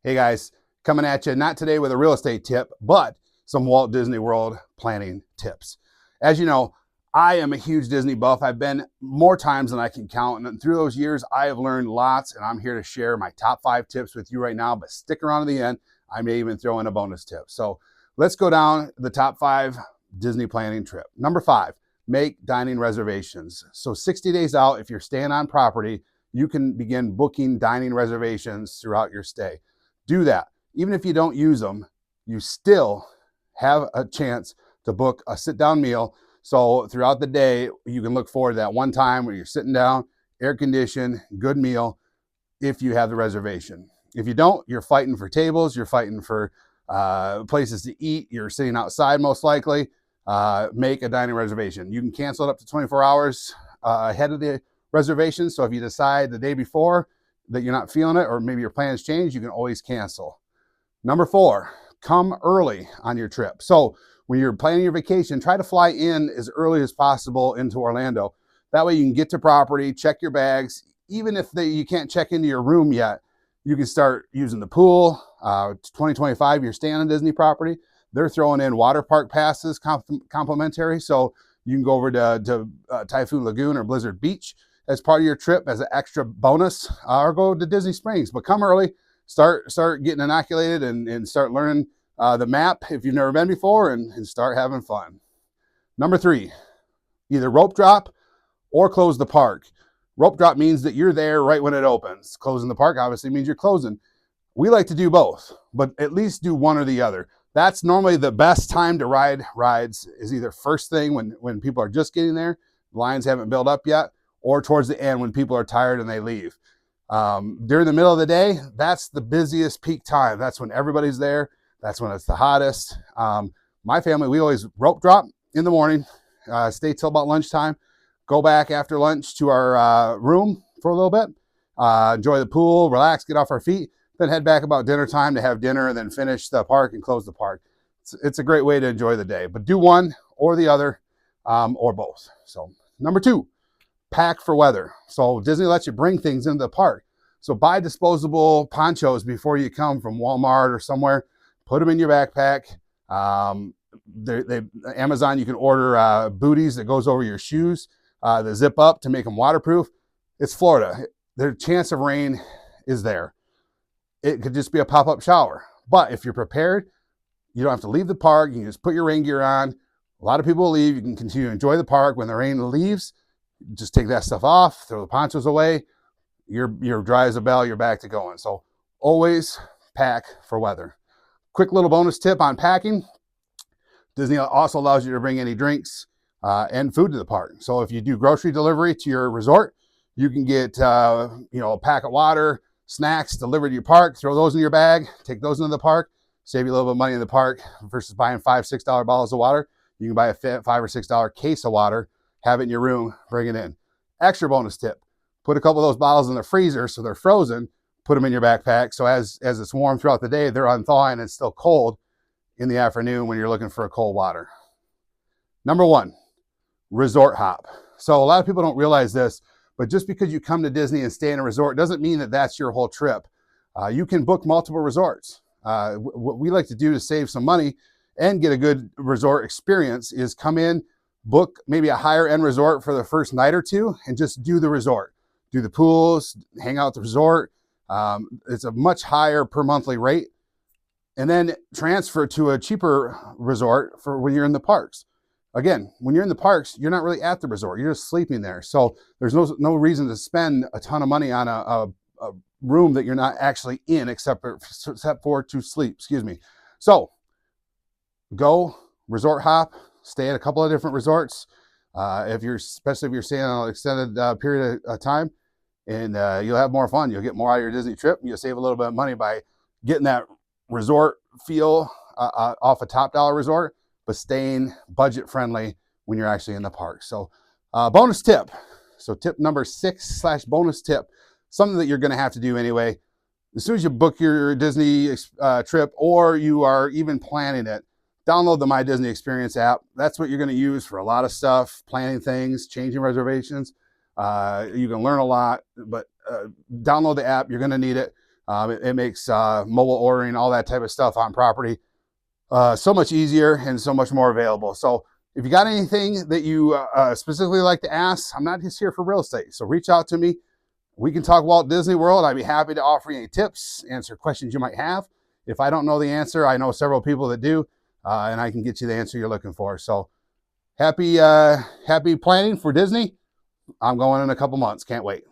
Hey guys, coming at you not today with a real estate tip, but some Walt Disney World planning tips. As you know, I am a huge Disney buff. I've been more times than I can count. And through those years, I have learned lots, and I'm here to share my top 5 tips with you right now. But stick around to the end. I may even throw in a bonus tip. So let's go down the top 5 Disney planning trip. Number 5, make dining reservations. So 60 days out, if you're staying on property, you can begin booking dining reservations throughout your stay. Do that. Even if you don't use them, you still have a chance to book a sit-down meal. So throughout the day, you can look forward to that one time where you're sitting down, air-conditioned, good meal, if you have the reservation. If you don't, you're fighting for tables, you're fighting for places to eat, you're sitting outside most likely. Make a dining reservation. You can cancel it up to 24 hours ahead of the reservation. So if you decide the day before that you're not feeling it, or maybe your plans change, you can always cancel. Number 4, come early on your trip. So when you're planning your vacation, try to fly in as early as possible into Orlando. That way you can get to property, check your bags. Even if you can't check into your room yet, you can start using the pool. 2025, you're staying on Disney property. They're throwing in water park passes complimentary. So you can go over to Typhoon Lagoon or Blizzard Beach as part of your trip as an extra bonus, or go to Disney Springs. But come early, start getting inoculated and start learning the map if you've never been before, and start having fun. Number 3, either rope drop or close the park. Rope drop means that you're there right when it opens. Closing the park obviously means you're closing. We like to do both, but at least do one or the other. That's normally the best time to ride rides, is either first thing when people are just getting there, lines haven't built up yet, or towards the end when people are tired and they leave. During the middle of the day, that's the busiest peak time. That's when everybody's there. That's when it's the hottest. My family, we always rope drop in the morning, stay till about lunchtime, go back after lunch to our room for a little bit, enjoy the pool, relax, get off our feet, then head back about dinner time to have dinner, and then finish the park and close the park. It's a great way to enjoy the day, but do one or the other, or both. So number 2, pack for weather. So Disney lets you bring things into the park. So buy disposable ponchos before you come from Walmart or somewhere. Put them in your backpack. Amazon, you can order booties that goes over your shoes that zip up to make them waterproof. It's Florida. The chance of rain is there. It could just be a pop-up shower. But if you're prepared, you don't have to leave the park. You can just put your rain gear on. A lot of people will leave. You can continue to enjoy the park. When the rain leaves, just take that stuff off, throw the ponchos away. You're dry as a bell, you're back to going. So always pack for weather. Quick little bonus tip on packing. Disney also allows you to bring any drinks and food to the park. So if you do grocery delivery to your resort, you can get a pack of water, snacks delivered to your park, throw those in your bag, take those into the park, save you a little bit of money in the park versus buying $5, $6 bottles of water. You can buy a $5 or $6 case of water, have it in your room, bring it in. Extra bonus tip, put a couple of those bottles in the freezer so they're frozen, put them in your backpack. So as it's warm throughout the day, they're unthawing and it's still cold in the afternoon when you're looking for a cold water. Number 1, resort hop. So a lot of people don't realize this, but just because you come to Disney and stay in a resort doesn't mean that that's your whole trip. You can book multiple resorts. What we like to do to save some money and get a good resort experience is come in, book maybe a higher end resort for the first night or two, and just do the resort. Do the pools, hang out at the resort. It's a much higher per monthly rate. And then transfer to a cheaper resort for when you're in the parks. Again, when you're in the parks, you're not really at the resort. You're just sleeping there. So there's no reason to spend a ton of money on a room that you're not actually in except for to sleep. So go resort hop, stay at a couple of different resorts. Especially if you're staying on an extended period of time, and you'll have more fun. You'll get more out of your Disney trip. You'll save a little bit of money by getting that resort feel off a top dollar resort, but staying budget friendly when you're actually in the park. So bonus tip. So tip number 6/bonus tip, something that you're going to have to do anyway. As soon as you book your Disney trip, or you are even planning it, download the My Disney Experience app. That's what you're going to use for a lot of stuff, planning things, changing reservations. You can learn a lot, but download the app. You're going to need it. It makes mobile ordering, all that type of stuff on property so much easier and so much more available. So if you got anything that you specifically like to ask, I'm not just here for real estate. So reach out to me. We can talk Walt Disney World. I'd be happy to offer you any tips, answer questions you might have. If I don't know the answer, I know several people that do, and I can get you the answer you're looking for. So happy planning for Disney. I'm going in a couple months. Can't wait.